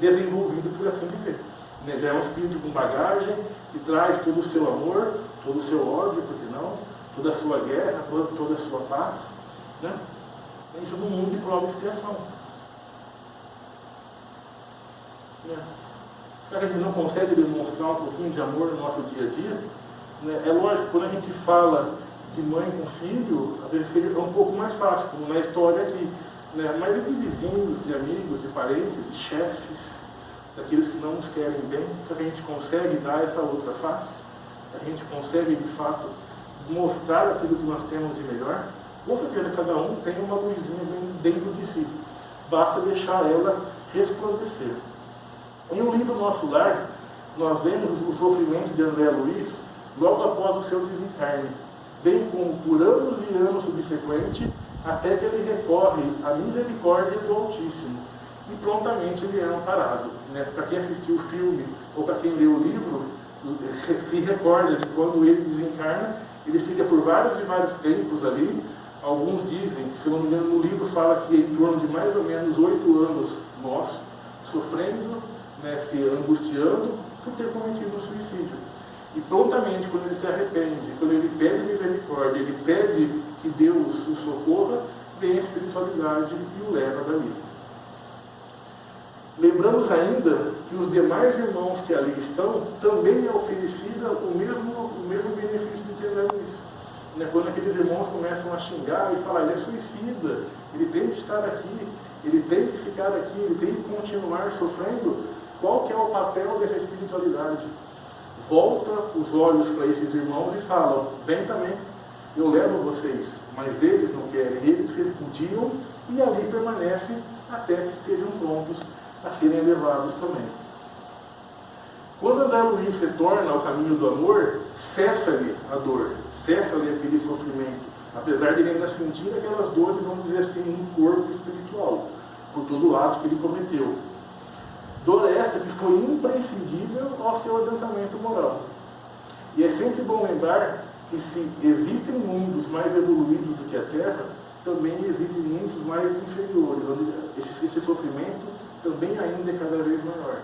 desenvolvido, por assim dizer. Né? Já é um espírito com bagagem, que traz todo o seu amor, todo o seu ódio, por que não? Toda a sua guerra, toda a sua paz. Né? Isso no mundo de prova e expiação. Né? Será que a gente não consegue demonstrar um pouquinho de amor no nosso dia a dia? Né? É lógico, quando a gente fala de mãe com filho, às vezes é um pouco mais fácil, como na história aqui. Né? Mas é de vizinhos, de amigos, de parentes, de chefes, daqueles que não nos querem bem. Será que a gente consegue dar essa outra face? A gente consegue, de fato, mostrar aquilo que nós temos de melhor? Com certeza, cada um tem uma luzinha dentro de si. Basta deixar ela resplandecer. Em um livro Nosso Lar, nós vemos o sofrimento de André Luiz logo após o seu desencarne, bem como por anos e anos subsequentes, até que ele recorre à misericórdia do Altíssimo. E prontamente ele é amparado. Né? Para quem assistiu o filme ou para quem leu o livro, se recorda de quando ele desencarna, ele fica por vários e vários tempos ali. Alguns dizem, se não me engano, no livro fala que em torno de mais ou menos 8 anos nós, sofrendo, né, se angustiando por ter cometido um suicídio. E prontamente, quando ele se arrepende, quando ele pede misericórdia, ele pede que Deus o socorra, vem a espiritualidade e o leva dali. Lembramos ainda que os demais irmãos que ali estão, também é oferecida o mesmo benefício do que André Luiz. Né? Quando aqueles irmãos começam a xingar e falar, ele é suicida, ele tem que estar aqui, ele tem que ficar aqui, ele tem que continuar sofrendo, qual que é o papel dessa espiritualidade? Volta os olhos para esses irmãos e falam, vem também, eu levo vocês, mas eles não querem, eles repudiam e ali permanecem até que estejam prontos a serem levados também. Quando André Luiz retorna ao caminho do amor, cessa-lhe a dor, cessa-lhe aquele sofrimento, apesar de ele ainda sentir aquelas dores, vamos dizer assim, no corpo espiritual, por todo o ato que ele cometeu. Dor essa que foi imprescindível ao seu adiantamento moral. E é sempre bom lembrar que se existem mundos mais evoluídos do que a Terra, também existem mundos mais inferiores, onde esse sofrimento também ainda é cada vez maior.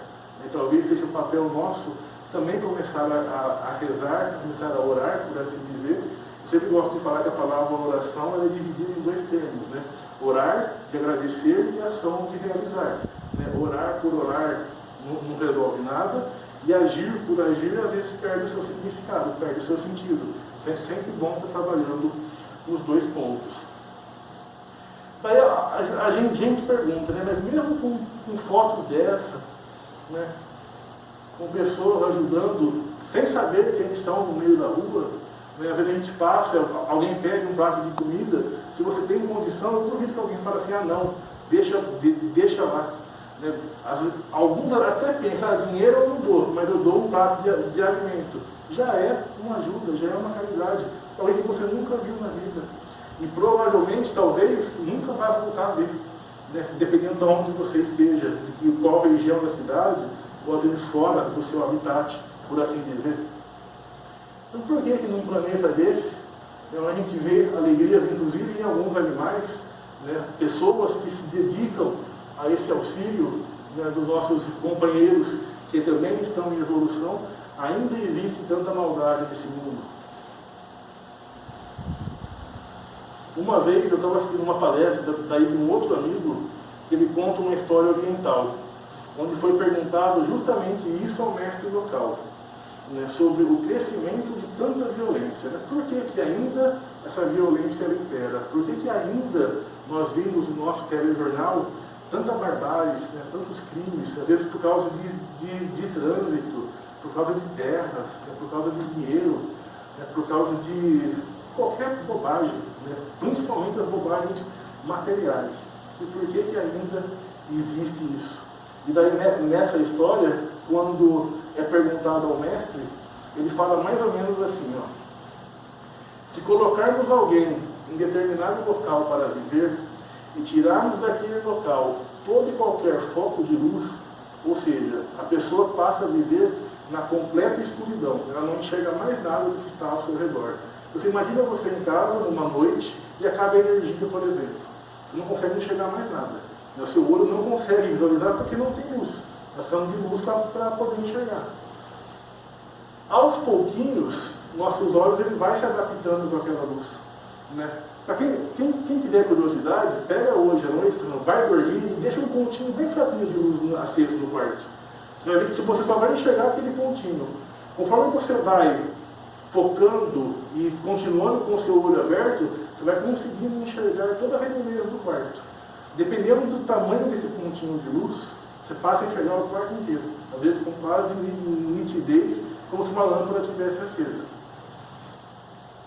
E talvez seja o papel nosso também começar a rezar, começar a orar, por assim dizer. Eu sempre gosto de falar que a palavra oração ela é dividida em dois termos, né? Orar, de agradecer, e ação, de realizar. Né? Orar por orar não resolve nada, e agir por agir, às vezes perde o seu significado, perde o seu sentido. É sempre bom estar trabalhando os dois pontos. Daí a gente pergunta, né? Mas mesmo com fotos dessa, né? Com pessoas ajudando, sem saber que eles estão no meio da rua, né? Às vezes a gente passa, alguém pede um prato de comida, se você tem condição, eu duvido que alguém fale assim, ah não, deixa lá. Né? Alguns até pensam, dinheiro eu não dou, mas eu dou um prato de alimento. Já é uma ajuda, já é uma caridade. Alguém que você nunca viu na vida. E provavelmente, talvez, nunca vai voltar a ver. Né? Dependendo de onde você esteja, de qual região da cidade, ou às vezes fora do seu habitat, por assim dizer. Então por que num planeta desse, a gente vê alegrias, inclusive em alguns animais, né? Pessoas que se dedicam a esse auxílio, né, dos nossos companheiros que também estão em evolução, ainda existe tanta maldade nesse mundo. Uma vez eu estava assistindo uma palestra daí de um outro amigo, que ele conta uma história oriental, onde foi perguntado justamente isso ao mestre local, né, sobre o crescimento de tanta violência. Né? Por que ainda essa violência impera? Por que ainda nós vimos no nosso telejornal tanta barbárie, né, tantos crimes, às vezes por causa de trânsito, por causa de terras, né, por causa de dinheiro, né, por causa de qualquer bobagem, né, principalmente as bobagens materiais. E por que ainda existe isso? E daí nessa história, quando é perguntado ao mestre, ele fala mais ou menos assim, ó, se colocarmos alguém em determinado local para viver, e tirarmos daquele local todo e qualquer foco de luz, ou seja, a pessoa passa a viver na completa escuridão, ela não enxerga mais nada do que está ao seu redor. Você imagina você em casa, numa noite, e acaba a energia, por exemplo. Você não consegue enxergar mais nada. O seu olho não consegue visualizar porque não tem luz. Nós precisamos de luz para poder enxergar. Aos pouquinhos, nossos olhos ele vai se adaptando com aquela luz, né? Para quem tiver curiosidade, pega hoje à noite, vai dormir e deixa um pontinho bem fraquinho de luz aceso no quarto. Você vai ver que você só vai enxergar aquele pontinho. Conforme você vai focando e continuando com o seu olho aberto, você vai conseguindo enxergar toda a redondeza do quarto. Dependendo do tamanho desse pontinho de luz, você passa a enxergar o quarto inteiro. Às vezes com quase nitidez, como se uma lâmpada estivesse acesa.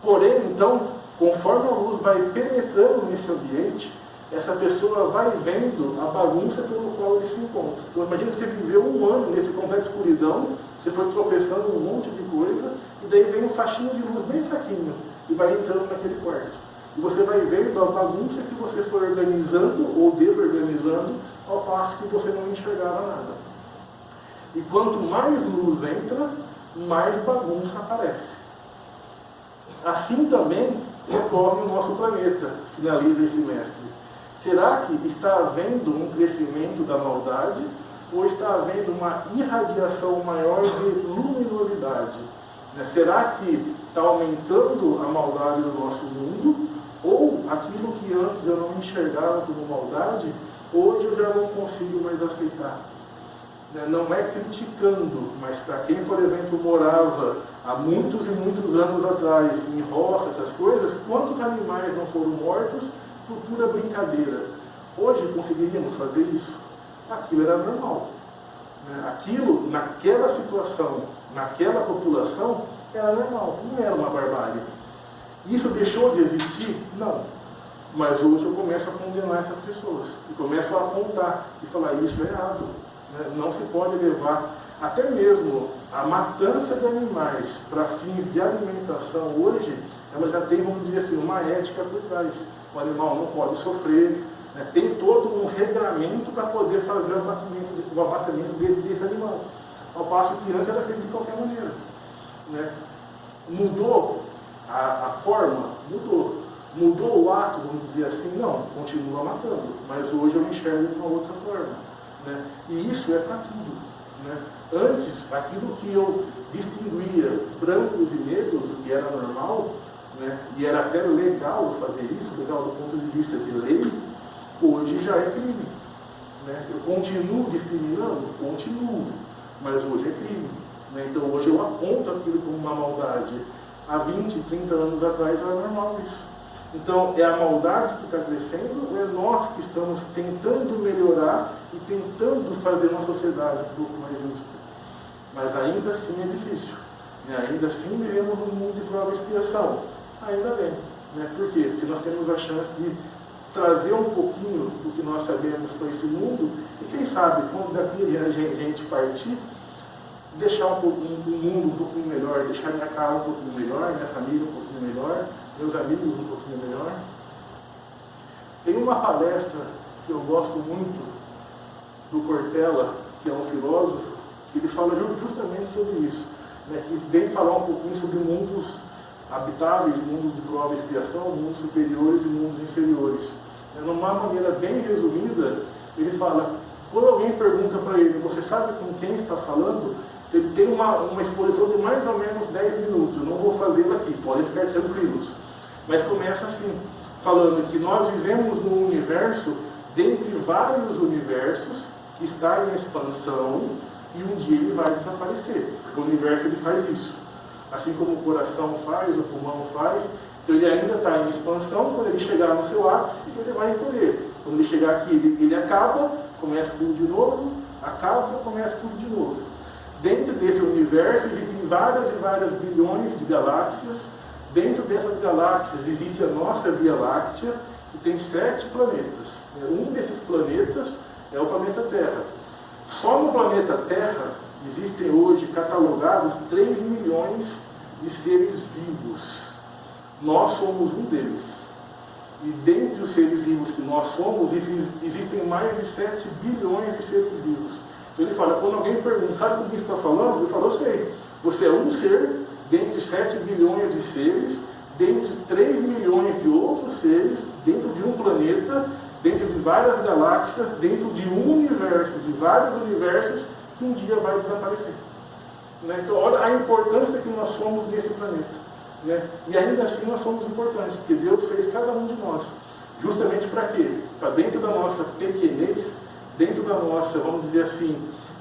Porém, então, conforme a luz vai penetrando nesse ambiente, essa pessoa vai vendo a bagunça pelo qual ele se encontra. Então, imagina que você viveu um ano nesse completa escuridão, você foi tropeçando um monte de coisa, e daí vem um faixinho de luz bem fraquinho, e vai entrando naquele quarto. E você vai vendo a bagunça que você foi organizando ou desorganizando, ao passo que você não enxergava nada. E quanto mais luz entra, mais bagunça aparece. Assim também ocorre o nosso planeta, finaliza esse mestre. Será que está havendo um crescimento da maldade ou está havendo uma irradiação maior de luminosidade? Será que está aumentando a maldade do nosso mundo ou aquilo que antes eu não enxergava como maldade, hoje eu já não consigo mais aceitar? Não é criticando, mas para quem, por exemplo, morava há muitos e muitos anos atrás em roça, essas coisas, quantos animais não foram mortos por pura brincadeira? Hoje conseguiríamos fazer isso? Aquilo era normal. Aquilo, naquela situação, naquela população, era normal, não era uma barbárie. Isso deixou de existir? Não. Mas hoje eu começo a condenar essas pessoas. E começo a apontar e falar, isso é errado. Não se pode levar, até mesmo a matança de animais para fins de alimentação hoje, ela já tem, vamos dizer assim, uma ética por trás. O animal não pode sofrer, tem todo um regramento para poder fazer o abatimento desse animal. Ao passo que antes era feito de qualquer maneira. Mudou a forma? Mudou. Mudou o ato, vamos dizer assim? Não, continua matando. Mas hoje eu enxergo de uma outra forma. E isso é para tudo. Antes, aquilo que eu distinguia brancos e negros, o que era normal, e era até legal fazer isso, legal do ponto de vista de lei, hoje já é crime. Eu continuo discriminando? Continuo, mas hoje é crime. Então hoje eu aponto aquilo como uma maldade. Há 20, 30 anos atrás era normal isso. Então, é a maldade que está crescendo ou é nós que estamos tentando melhorar e tentando fazer uma sociedade um pouco mais justa? Mas ainda assim é difícil. Ainda assim vivemos num mundo de prova e expiação. Ainda bem. Por quê? Porque nós temos a chance de trazer um pouquinho do que nós sabemos para esse mundo e quem sabe, quando daqui a gente partir, deixar um mundo um pouquinho melhor, deixar minha casa um pouquinho melhor, minha família um pouquinho melhor, meus amigos um pouquinho melhor. Tem uma palestra que eu gosto muito do Cortella, que é um filósofo, que ele fala justamente sobre isso, que vem falar um pouquinho sobre mundos habitáveis, mundos de prova e expiação, mundos superiores e mundos inferiores. De uma maneira bem resumida, ele fala, quando alguém pergunta para ele, você sabe com quem está falando? Ele tem uma exposição de mais ou menos 10 minutos, eu não vou fazê-la aqui, podem ficar tranquilos. Mas começa assim, falando que nós vivemos num universo, dentre vários universos, que está em expansão, e um dia ele vai desaparecer, porque o universo ele faz isso. Assim como o coração faz, o pulmão faz, então ele ainda está em expansão, quando ele chegar no seu ápice, ele vai encolher. Quando ele chegar aqui, ele acaba, começa tudo de novo, acaba, começa tudo de novo. Dentro desse universo existem várias e várias bilhões de galáxias. Dentro dessas galáxias existe a nossa Via Láctea, que tem 7 planetas. Um desses planetas é o planeta Terra. Só no planeta Terra existem hoje catalogados 3 milhões de seres vivos. Nós somos um deles. E dentre os seres vivos que nós somos, existem mais de 7 bilhões de seres vivos. Ele fala, quando alguém pergunta, sabe com quem está falando? Ele fala, eu sei. Você é um ser, dentre 7 bilhões de seres, dentre 3 milhões de outros seres, dentro de um planeta, dentro de várias galáxias, dentro de um universo, de vários universos, que um dia vai desaparecer. Né? Então, olha a importância que nós somos nesse planeta. Né? E ainda assim nós somos importantes, porque Deus fez cada um de nós. Justamente para quê? Para dentro da nossa pequenez, dentro da nossa, vamos dizer assim,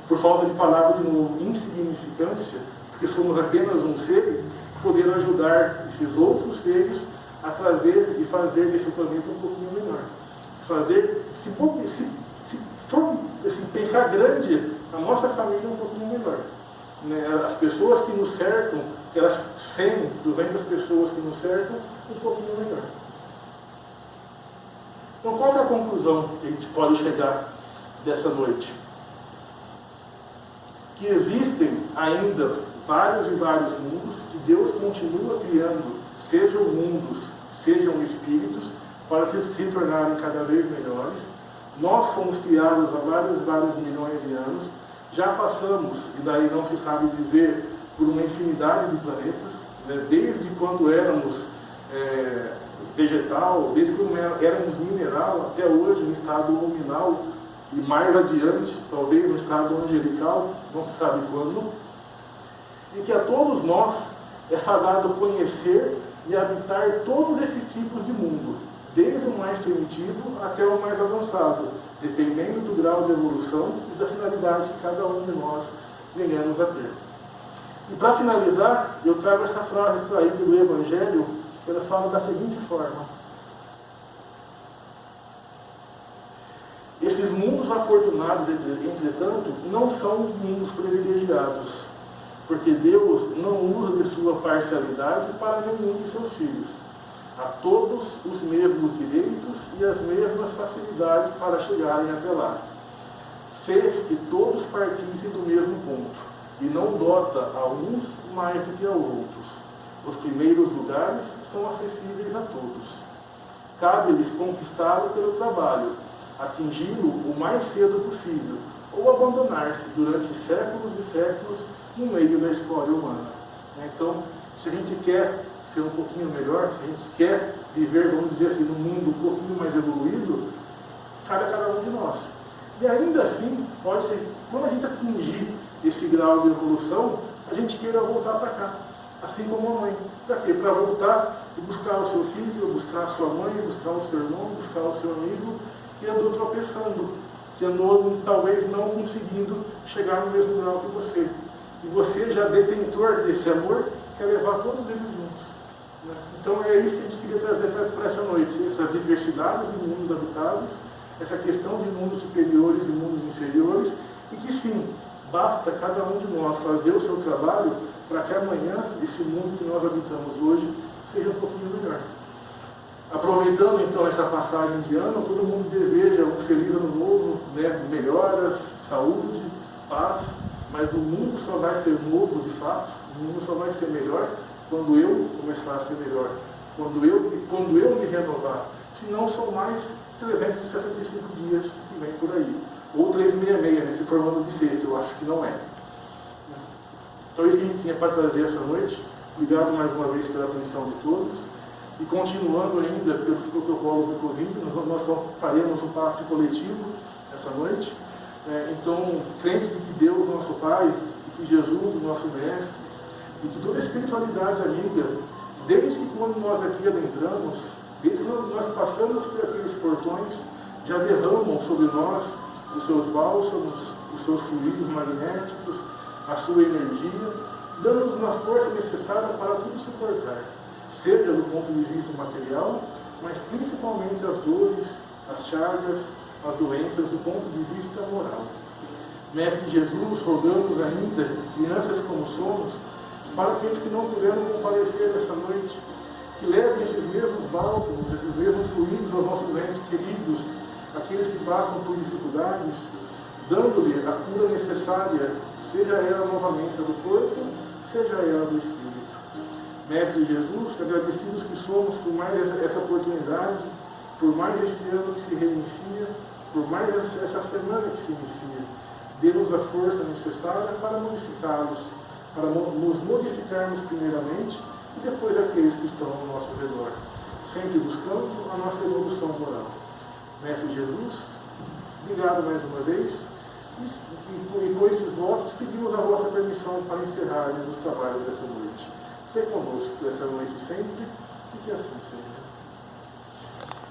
por falta de palavra de novo, insignificância, porque somos apenas um ser, poder ajudar esses outros seres a trazer e fazer desse planeta um pouquinho melhor. Fazer, se for assim, pensar grande, a nossa família um pouquinho melhor. Né? As pessoas que nos cercam, aquelas 100, 200 pessoas que nos cercam, um pouquinho melhor. Então, qual é a conclusão que a gente pode chegar dessa noite? Que existem ainda vários e vários mundos, que Deus continua criando, sejam mundos, sejam espíritos, para se tornarem cada vez melhores. Nós fomos criados há vários milhões de anos, já passamos, e daí não se sabe dizer, por uma infinidade de planetas, né? Desde quando éramos vegetal, desde quando éramos mineral, até hoje no estado luminal, e mais adiante, talvez no estado angelical, não se sabe quando, e que a todos nós é fadado conhecer e habitar todos esses tipos de mundo, desde o mais primitivo até o mais avançado, dependendo do grau de evolução e da finalidade que cada um de nós venhamos a ter. E para finalizar, eu trago essa frase extraída do Evangelho, que ela fala da seguinte forma: esses mundos afortunados, entretanto, não são mundos privilegiados, porque Deus não usa de sua parcialidade para nenhum de seus filhos. A todos os mesmos direitos e as mesmas facilidades para chegarem até lá. Fez que todos partissem do mesmo ponto, e não dota a uns mais do que a outros. Os primeiros lugares são acessíveis a todos. Cabe-lhes conquistá-lo pelo trabalho, atingi-lo o mais cedo possível, ou abandonar-se durante séculos e séculos no meio da história humana. Então, se a gente quer ser um pouquinho melhor, se a gente quer viver, vamos dizer assim, num mundo um pouquinho mais evoluído, cabe a cada um de nós. E ainda assim, pode ser, quando a gente atingir esse grau de evolução, a gente queira voltar para cá, assim como a mãe. Para quê? Para voltar e buscar o seu filho, buscar a sua mãe, buscar o seu irmão, buscar o seu amigo, que andou tropeçando, que andou talvez não conseguindo chegar no mesmo grau que você. E você, já detentor desse amor, quer levar todos eles juntos. Né? Então é isso que a gente queria trazer para essa noite, essas diversidades de mundos habitados, essa questão de mundos superiores e mundos inferiores, e que sim, basta cada um de nós fazer o seu trabalho para que amanhã esse mundo que nós habitamos hoje seja um pouquinho melhor. Aproveitando então essa passagem de ano, todo mundo deseja um feliz ano novo, né? Melhoras, saúde, paz, mas o mundo só vai ser novo de fato, o mundo só vai ser melhor quando eu começar a ser melhor, quando eu me renovar. Senão são mais 365 dias que vem por aí. Ou 366, nesse formato de sexta, eu acho que não é. Então isso que a gente tinha para trazer essa noite. Obrigado mais uma vez pela atenção de todos. E continuando ainda pelos protocolos do Covid, nós faremos um passe coletivo essa noite. Então, crentes de que Deus, nosso Pai, de que Jesus, nosso Mestre, e que toda a espiritualidade amiga, desde que quando nós aqui adentramos, desde quando nós passamos por aqueles portões, já derramam sobre nós os seus bálsamos, os seus fluidos magnéticos, a sua energia, dando-nos uma força necessária para tudo suportar, seja do ponto de vista material, mas principalmente as dores, as chagas, as doenças do ponto de vista moral. Mestre Jesus, rogamos ainda, crianças como somos, para aqueles que não puderam comparecer esta noite, que levem esses mesmos bálsamos, esses mesmos fluidos aos nossos entes queridos, aqueles que passam por dificuldades, dando-lhe a cura necessária, seja ela novamente a do corpo, seja ela do espírito. Mestre Jesus, agradecidos que somos por mais essa oportunidade, por mais esse ano que se reinicia, por mais essa semana que se inicia, dê-nos a força necessária para modificá-los, para nos modificarmos primeiramente e depois aqueles que estão ao nosso redor, sempre buscando a nossa evolução moral. Mestre Jesus, obrigado mais uma vez E com esses votos, pedimos a vossa permissão para encerrarmos os trabalhos dessa noite. Ser conosco essa noite sempre, e que assim seja.